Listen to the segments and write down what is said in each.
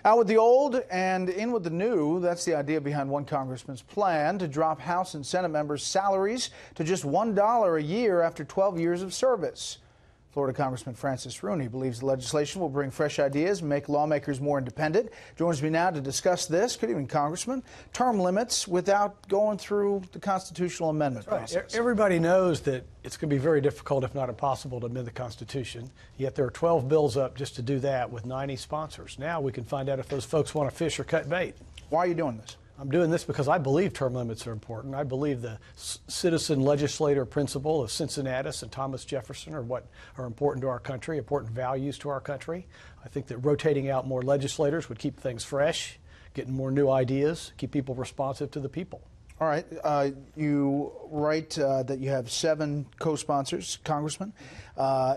Out with the old and in with the new. That's the idea behind one congressman's plan to drop House and Senate members' salaries to just $1 a year after 12 years of service. Florida Congressman Francis Rooney believes the legislation will bring fresh ideas and make lawmakers more independent. Joins me now to discuss this. Good evening, Congressman. Term limits without going through the constitutional amendment process. Everybody knows that it's going to be very difficult, if not impossible, to amend the Constitution. Yet there are 12 bills up just to do that with 90 sponsors. Now we can find out if those folks want to fish or cut bait. Why are you doing this? I'm doing this because I believe term limits are important. I believe the citizen legislator principle of Cincinnatus and Thomas Jefferson are what are important to our country, important values to our country. I think that rotating out more legislators would keep things fresh, getting more new ideas, keep people responsive to the people. All right. You write that you have 7 co-sponsors, Congressman,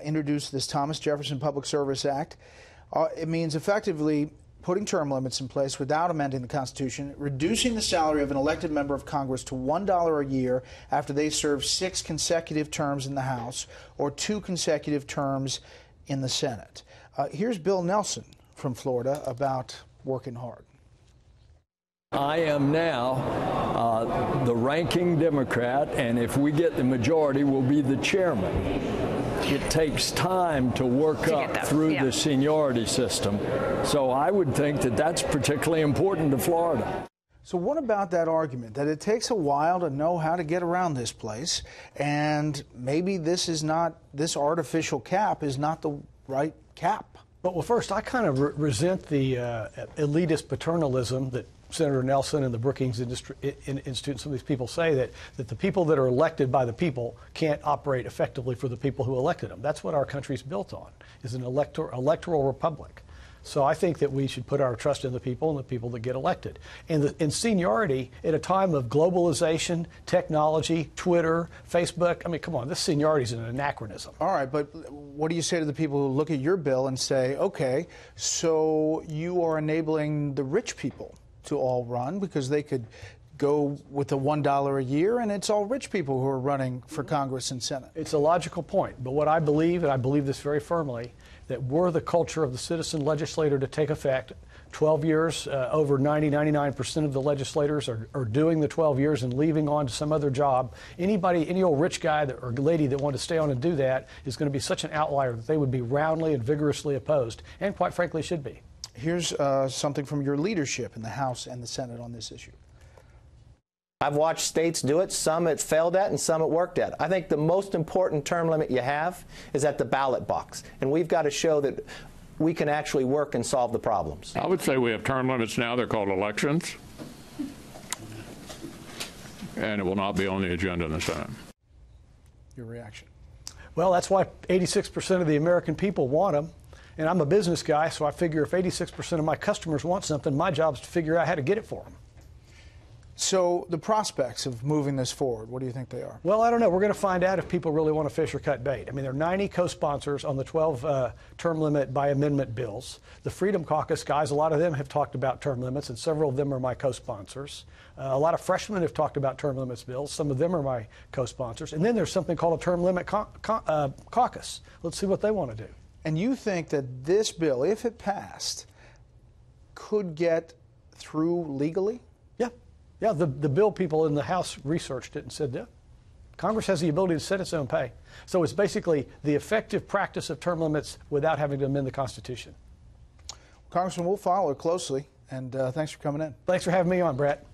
introduced this Thomas Jefferson Public Service Act. It means effectively putting term limits in place without amending the Constitution, reducing the salary of an elected member of Congress to $1 a year after they serve 6 consecutive terms in the House or 2 consecutive terms in the Senate. Here's Bill Nelson from Florida about working hard. I am now the ranking Democrat, and if we get the majority, we'll be the chairman. It takes time to work up through the seniority system. So I would think that that's particularly important to Florida. So what about that argument that it takes a while to know how to get around this place, and maybe this artificial cap is not the right cap? Well, first, I kind of resent the elitist paternalism that Senator Nelson and the Brookings Institute and some of these people say that the people that are elected by the people can't operate effectively for the people who elected them. That's what our country's built on, is an electoral republic. So I think that we should put our trust in the people and the people that get elected. And seniority at a time of globalization, technology, Twitter, Facebook, I mean, come on, this seniority is an anachronism. All right, but what do you say to the people who look at your bill and say, okay, so you are enabling the rich people to all run because they could go with the $1 a year, and it's all rich people who are running for Congress and Senate. It's a logical point, but what I believe, and I believe this very firmly, that were the culture of the citizen legislator to take effect, 12 years, over 99% of the legislators are doing the 12 years and leaving on to some other job. Any old rich guy or lady that wanted to stay on and do that is going to be such an outlier that they would be roundly and vigorously opposed, and quite frankly should be. Here's something from your leadership in the House and the Senate on this issue. I've watched states do it. Some it failed at and some it worked at. I think the most important term limit you have is at the ballot box. And we've got to show that we can actually work and solve the problems. I would say we have term limits now. They're called elections. And it will not be on the agenda in the Senate. Your reaction? Well, that's why 86% of the American people want them. And I'm a business guy, so I figure if 86% of my customers want something, my job is to figure out how to get it for them. So the prospects of moving this forward, what do you think they are? Well, I don't know. We're going to find out if people really want to fish or cut bait. I mean, there are 90 co-sponsors on the 12 term limit by amendment bills. The Freedom Caucus guys, a lot of them have talked about term limits, and several of them are my co-sponsors. A lot of freshmen have talked about term limits bills. Some of them are my co-sponsors. And then there's something called a term limit caucus. Let's see what they want to do. And you think that this bill, if it passed, could get through legally? Yeah, the bill people in the House researched it and said that Congress has the ability to set its own pay. So it's basically the effective practice of term limits without having to amend the Constitution. Congressman, we'll follow it closely, and thanks for coming in. Thanks for having me on, Brett.